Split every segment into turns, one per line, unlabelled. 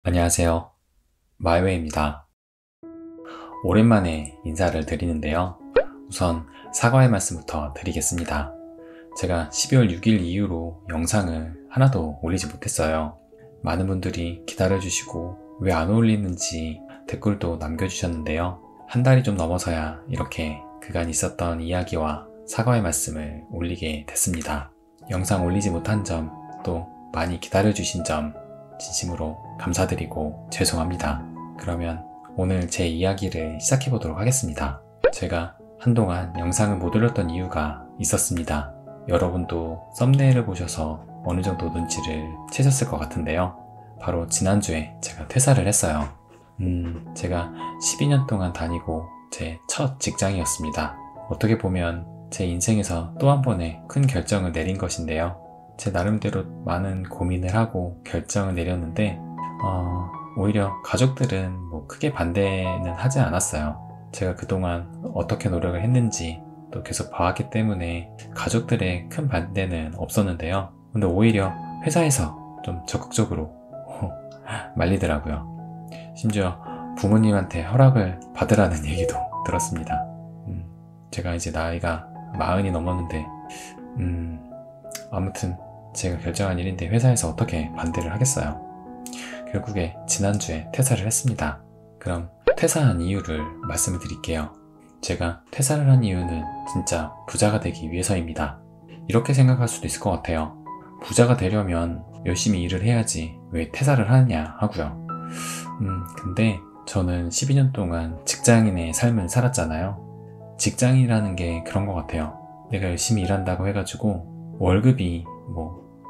안녕하세요. 마이웨이입니다. 오랜만에 인사를 드리는데요. 우선 사과의 말씀부터 드리겠습니다. 제가 12월 6일 이후로 영상을 하나도 올리지 못했어요. 많은 분들이 기다려주시고 왜 안 올리는지 댓글도 남겨주셨는데요. 한 달이 좀 넘어서야 이렇게 그간 있었던 이야기와 사과의 말씀을 올리게 됐습니다. 영상 올리지 못한 점, 또 많이 기다려주신 점 진심으로 감사드리고 죄송합니다. 그러면 오늘 제 이야기를 시작해 보도록 하겠습니다. 제가 한동안 영상을 못 올렸던 이유가 있었습니다. 여러분도 썸네일을 보셔서 어느 정도 눈치를 채셨을 것 같은데요. 바로 지난주에 제가 퇴사를 했어요. 제가 12년 동안 다니고 제 첫 직장이었습니다. 어떻게 보면 제 인생에서 또 한 번의 큰 결정을 내린 것인데요. 제 나름대로 많은 고민을 하고 결정을 내렸는데 오히려 가족들은 크게 반대는 하지 않았어요. 제가 그동안 어떻게 노력을 했는지 또 계속 봐왔기 때문에 가족들의 큰 반대는 없었는데요. 근데 오히려 회사에서 좀 적극적으로 말리더라고요. 심지어 부모님한테 허락을 받으라는 얘기도 들었습니다. 제가 이제 나이가 40이 넘었는데 아무튼 제가 결정한 일인데 회사에서 어떻게 반대를 하겠어요. 결국에 지난주에 퇴사를 했습니다. 그럼 퇴사한 이유를 말씀을 드릴게요. 제가 퇴사를 한 이유는 진짜 부자가 되기 위해서입니다. 이렇게 생각할 수도 있을 것 같아요. 부자가 되려면 열심히 일을 해야지 왜 퇴사를 하느냐 하고요. 근데 저는 12년 동안 직장인의 삶을 살았잖아요. 직장인이라는 게 그런 것 같아요. 내가 열심히 일한다고 해가지고 월급이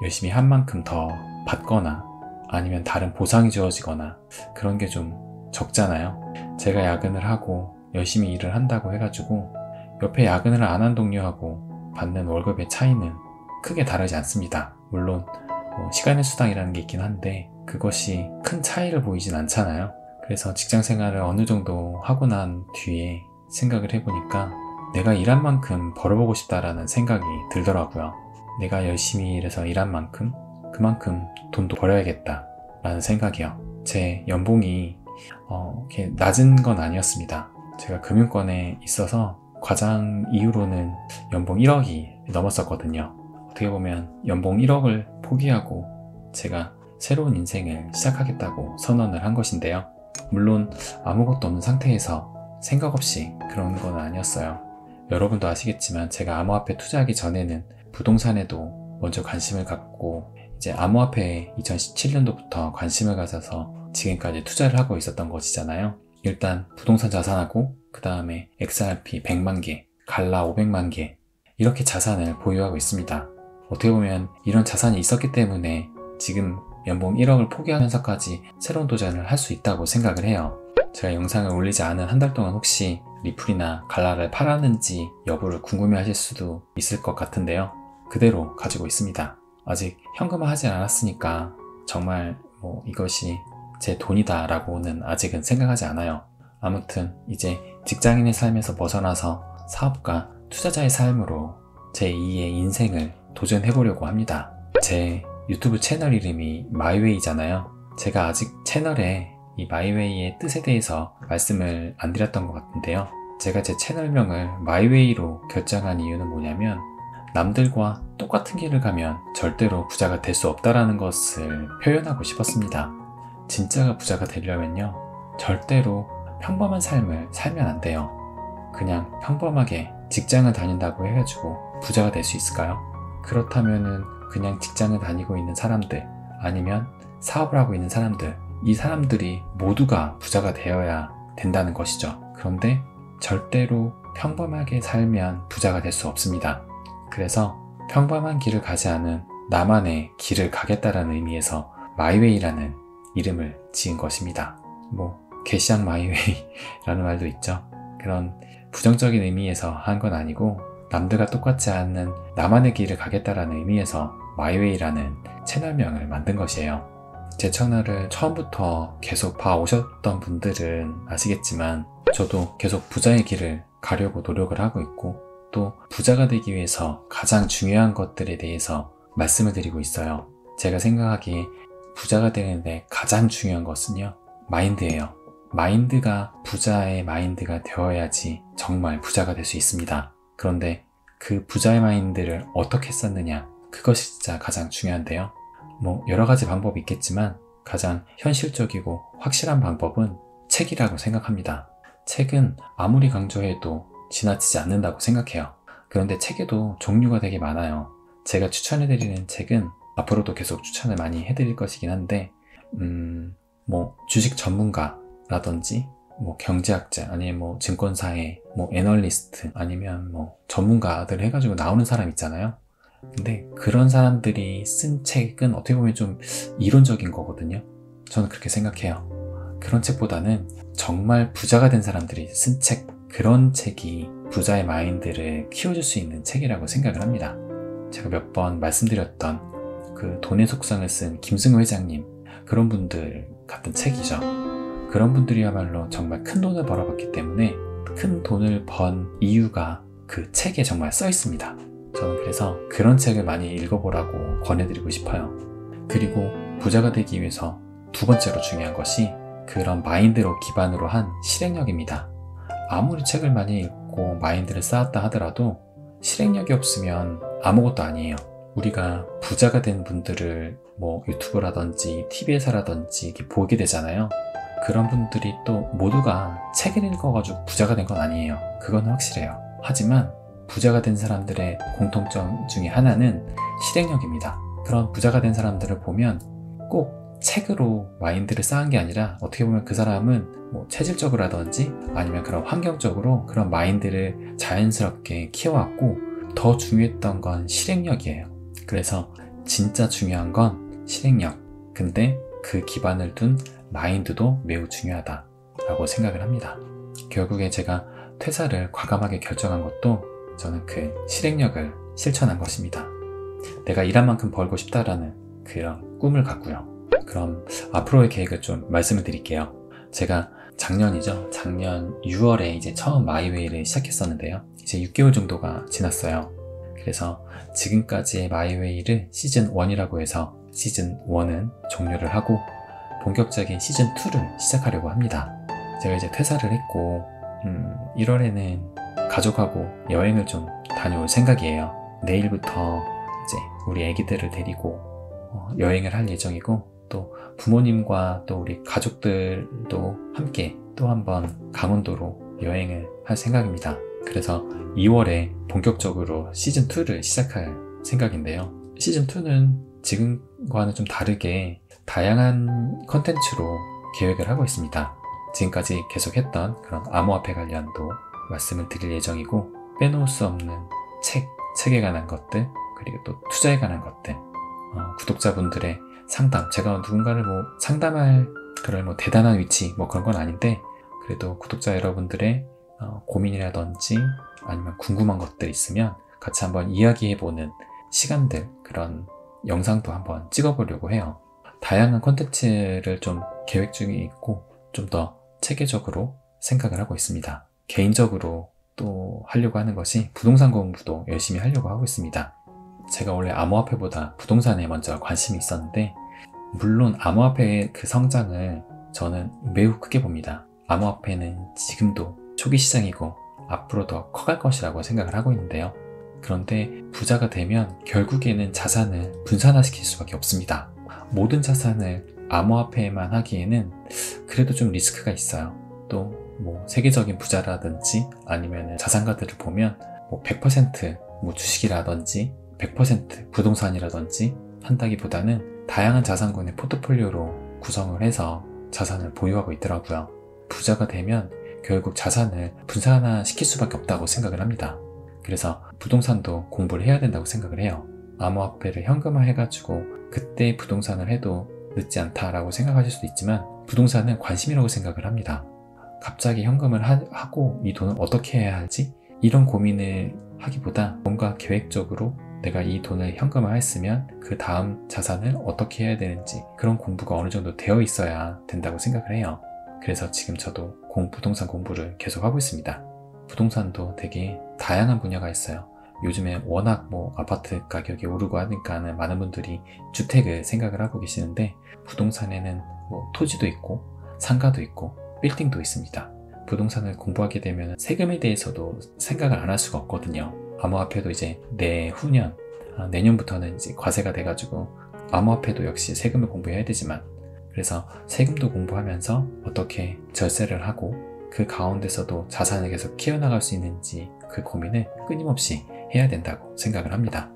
열심히 한 만큼 더 받거나 아니면 다른 보상이 주어지거나 그런 게 좀 적잖아요. 제가 야근을 하고 열심히 일을 한다고 해가지고 옆에 야근을 안 한 동료하고 받는 월급의 차이는 크게 다르지 않습니다. 물론 시간의 수당이라는 게 있긴 한데 그것이 큰 차이를 보이진 않잖아요. 그래서 직장 생활을 어느 정도 하고 난 뒤에 생각을 해보니까 내가 일한 만큼 벌어보고 싶다라는 생각이 들더라고요. 내가 열심히 일해서 일한 만큼 그만큼 돈도 벌어야겠다 라는 생각이요. 제 연봉이 이렇게 낮은 건 아니었습니다. 제가 금융권에 있어서 과장 이후로는 연봉 1억이 넘었었거든요. 어떻게 보면 연봉 1억을 포기하고 제가 새로운 인생을 시작하겠다고 선언을 한 것인데요. 물론 아무것도 없는 상태에서 생각 없이 그런 건 아니었어요. 여러분도 아시겠지만 제가 암호화폐 투자하기 전에는 부동산에도 먼저 관심을 갖고 이제 암호화폐에 2017년도부터 관심을 가져서 지금까지 투자를 하고 있었던 것이잖아요. 일단 부동산 자산하고 그 다음에 XRP 100만 개, 갈라 500만 개 이렇게 자산을 보유하고 있습니다. 어떻게 보면 이런 자산이 있었기 때문에 지금 연봉 1억을 포기하면서까지 새로운 도전을 할 수 있다고 생각을 해요. 제가 영상을 올리지 않은 한 달 동안 혹시 리플이나 갈라를 팔았는지 여부를 궁금해하실 수도 있을 것 같은데요. 그대로 가지고 있습니다. 아직 현금화하지 않았으니까 정말 이것이 제 돈이다 라고는 아직은 생각하지 않아요. 아무튼 이제 직장인의 삶에서 벗어나서 사업가, 투자자의 삶으로 제2의 인생을 도전해보려고 합니다. 제 유튜브 채널 이름이 마이웨이잖아요. 제가 아직 채널에 이 마이웨이의 뜻에 대해서 말씀을 안 드렸던 것 같은데요. 제가 제 채널명을 마이웨이로 결정한 이유는 뭐냐면 남들과 똑같은 길을 가면 절대로 부자가 될 수 없다라는 것을 표현하고 싶었습니다. 진짜가 부자가 되려면요, 절대로 평범한 삶을 살면 안 돼요. 그냥 평범하게 직장을 다닌다고 해가지고 부자가 될 수 있을까요? 그렇다면은 그냥 직장을 다니고 있는 사람들 아니면 사업을 하고 있는 사람들, 이 사람들이 모두가 부자가 되어야 된다는 것이죠. 그런데 절대로 평범하게 살면 부자가 될 수 없습니다. 그래서 평범한 길을 가지 않은 나만의 길을 가겠다라는 의미에서 마이웨이라는 이름을 지은 것입니다. 개시장 마이웨이라는 말도 있죠. 그런 부정적인 의미에서 한 건 아니고 남들과 똑같지 않는 나만의 길을 가겠다라는 의미에서 마이웨이라는 채널명을 만든 것이에요. 제 채널을 처음부터 계속 봐오셨던 분들은 아시겠지만 저도 계속 부자의 길을 가려고 노력을 하고 있고 또 부자가 되기 위해서 가장 중요한 것들에 대해서 말씀을 드리고 있어요. 제가 생각하기에 부자가 되는데 가장 중요한 것은요, 마인드예요. 마인드가 부자의 마인드가 되어야지 정말 부자가 될 수 있습니다. 그런데 그 부자의 마인드를 어떻게 썼느냐, 그것이 진짜 가장 중요한데요. 여러 가지 방법이 있겠지만 가장 현실적이고 확실한 방법은 책이라고 생각합니다. 책은 아무리 강조해도 지나치지 않는다고 생각해요. 그런데 책에도 종류가 되게 많아요. 제가 추천해드리는 책은 앞으로도 계속 추천을 많이 해드릴 것이긴 한데 주식 전문가라든지 경제학자, 아니면 증권사의 애널리스트, 아니면 전문가들 해가지고 나오는 사람 있잖아요. 근데 그런 사람들이 쓴 책은 어떻게 보면 좀 이론적인 거거든요. 저는 그렇게 생각해요. 그런 책보다는 정말 부자가 된 사람들이 쓴 책, 그런 책이 부자의 마인드를 키워줄 수 있는 책이라고 생각을 합니다. 제가 몇 번 말씀드렸던 그 돈의 속성을 쓴 김승호 회장님, 그런 분들 같은 책이죠. 그런 분들이야말로 정말 큰 돈을 벌어봤기 때문에 큰 돈을 번 이유가 그 책에 정말 써 있습니다. 저는 그래서 그런 책을 많이 읽어보라고 권해드리고 싶어요. 그리고 부자가 되기 위해서 두 번째로 중요한 것이 그런 마인드로 기반으로 한 실행력입니다. 아무리 책을 많이 읽고 마인드를 쌓았다 하더라도 실행력이 없으면 아무것도 아니에요. 우리가 부자가 된 분들을 유튜브라든지 TV에서라든지 이렇게 보게 되잖아요. 그런 분들이 또 모두가 책을 읽어가지고 부자가 된 건 아니에요. 그건 확실해요. 하지만 부자가 된 사람들의 공통점 중에 하나는 실행력입니다. 그런 부자가 된 사람들을 보면 꼭 책으로 마인드를 쌓은 게 아니라 어떻게 보면 그 사람은 체질적으로라든지 아니면 그런 환경적으로 그런 마인드를 자연스럽게 키워왔고, 더 중요했던 건 실행력이에요. 그래서 진짜 중요한 건 실행력. 근데 그 기반을 둔 마인드도 매우 중요하다라고 생각을 합니다. 결국에 제가 퇴사를 과감하게 결정한 것도 저는 그 실행력을 실천한 것입니다. 내가 일한 만큼 벌고 싶다라는 그런 꿈을 갖고요. 그럼 앞으로의 계획을 좀 말씀을 드릴게요. 제가 작년이죠. 작년 6월에 이제 처음 마이웨이를 시작했었는데요. 이제 6개월 정도가 지났어요. 그래서 지금까지의 마이웨이를 시즌 1이라고 해서 시즌 1은 종료를 하고 본격적인 시즌 2를 시작하려고 합니다. 제가 이제 퇴사를 했고 1월에는 가족하고 여행을 좀 다녀올 생각이에요. 내일부터 이제 우리 애기들을 데리고 여행을 할 예정이고, 또 부모님과 또 우리 가족들도 함께 또 한번 강원도로 여행을 할 생각입니다. 그래서 2월에 본격적으로 시즌2를 시작할 생각인데요. 시즌2는 지금과는 좀 다르게 다양한 컨텐츠로 계획을 하고 있습니다. 지금까지 계속했던 그런 암호화폐 관련도 말씀을 드릴 예정이고, 빼놓을 수 없는 책에 관한 것들, 그리고 또 투자에 관한 것들, 구독자분들의 상담, 제가 누군가를 상담할 그런 대단한 위치 그런 건 아닌데, 그래도 구독자 여러분들의 고민이라든지 아니면 궁금한 것들 있으면 같이 한번 이야기해보는 시간들, 그런 영상도 한번 찍어보려고 해요. 다양한 콘텐츠를 좀 계획 중에 있고 좀 더 체계적으로 생각을 하고 있습니다. 개인적으로 또 하려고 하는 것이 부동산 공부도 열심히 하려고 하고 있습니다. 제가 원래 암호화폐보다 부동산에 먼저 관심이 있었는데, 물론 암호화폐의 그 성장을 저는 매우 크게 봅니다. 암호화폐는 지금도 초기 시장이고 앞으로 더 커갈 것이라고 생각을 하고 있는데요. 그런데 부자가 되면 결국에는 자산을 분산화시킬 수밖에 없습니다. 모든 자산을 암호화폐에만 하기에는 그래도 좀 리스크가 있어요. 또 세계적인 부자라든지 아니면 자산가들을 보면 100% 주식이라든지 100% 부동산이라든지 한다기보다는 다양한 자산군의 포트폴리오로 구성을 해서 자산을 보유하고 있더라고요. 부자가 되면 결국 자산을 분산화시킬 수밖에 없다고 생각을 합니다. 그래서 부동산도 공부를 해야 된다고 생각을 해요. 암호화폐를 현금화 해가지고 그때 부동산을 해도 늦지 않다라고 생각하실 수도 있지만, 부동산은 관심이라고 생각을 합니다. 갑자기 현금을 하고 이 돈을 어떻게 해야 할지 이런 고민을 하기보다 뭔가 계획적으로 내가 이 돈을 현금화 했으면 그 다음 자산을 어떻게 해야 되는지 그런 공부가 어느 정도 되어 있어야 된다고 생각을 해요. 그래서 지금 저도 부동산 공부를 계속 하고 있습니다. 부동산도 되게 다양한 분야가 있어요. 요즘에 워낙 아파트 가격이 오르고 하니까는 많은 분들이 주택을 생각을 하고 계시는데, 부동산에는 토지도 있고 상가도 있고 빌딩도 있습니다. 부동산을 공부하게 되면 세금에 대해서도 생각을 안 할 수가 없거든요. 암호화폐도 이제 내후년, 내년부터는 이제 과세가 돼가지고 암호화폐도 역시 세금을 공부해야 되지만, 그래서 세금도 공부하면서 어떻게 절세를 하고 그 가운데서도 자산을 계속 키워나갈 수 있는지 그 고민을 끊임없이 해야 된다고 생각을 합니다.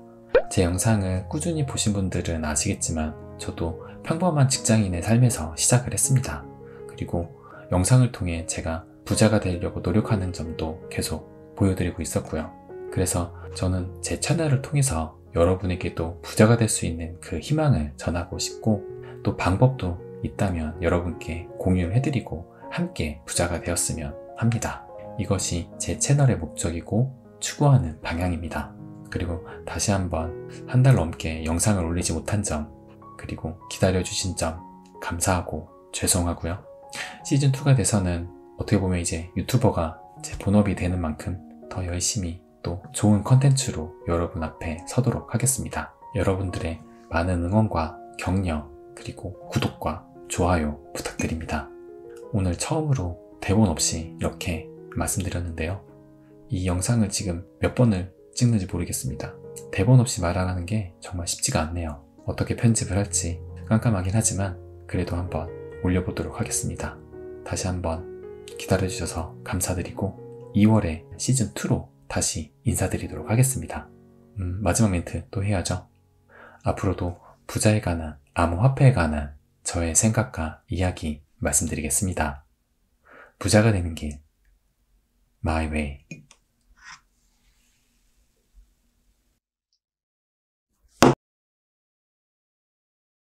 제 영상을 꾸준히 보신 분들은 아시겠지만 저도 평범한 직장인의 삶에서 시작을 했습니다. 그리고 영상을 통해 제가 부자가 되려고 노력하는 점도 계속 보여드리고 있었고요. 그래서 저는 제 채널을 통해서 여러분에게도 부자가 될 수 있는 그 희망을 전하고 싶고, 또 방법도 있다면 여러분께 공유를 해드리고 함께 부자가 되었으면 합니다. 이것이 제 채널의 목적이고 추구하는 방향입니다. 그리고 다시 한번 한 달 넘게 영상을 올리지 못한 점, 그리고 기다려주신 점 감사하고 죄송하고요. 시즌2가 돼서는 어떻게 보면 이제 유튜버가 제 본업이 되는 만큼 더 열심히 또 좋은 컨텐츠로 여러분 앞에 서도록 하겠습니다. 여러분들의 많은 응원과 격려, 그리고 구독과 좋아요 부탁드립니다. 오늘 처음으로 대본 없이 이렇게 말씀드렸는데요. 이 영상을 지금 몇 번을 찍는지 모르겠습니다. 대본 없이 말하는 게 정말 쉽지가 않네요. 어떻게 편집을 할지 깜깜하긴 하지만 그래도 한번 올려보도록 하겠습니다. 다시 한번 기다려주셔서 감사드리고 2월에 시즌2로 다시 인사드리도록 하겠습니다. 마지막 멘트 또 해야죠. 앞으로도 부자에 관한, 암호화폐에 관한 저의 생각과 이야기 말씀드리겠습니다. 부자가 되는 길, My Way.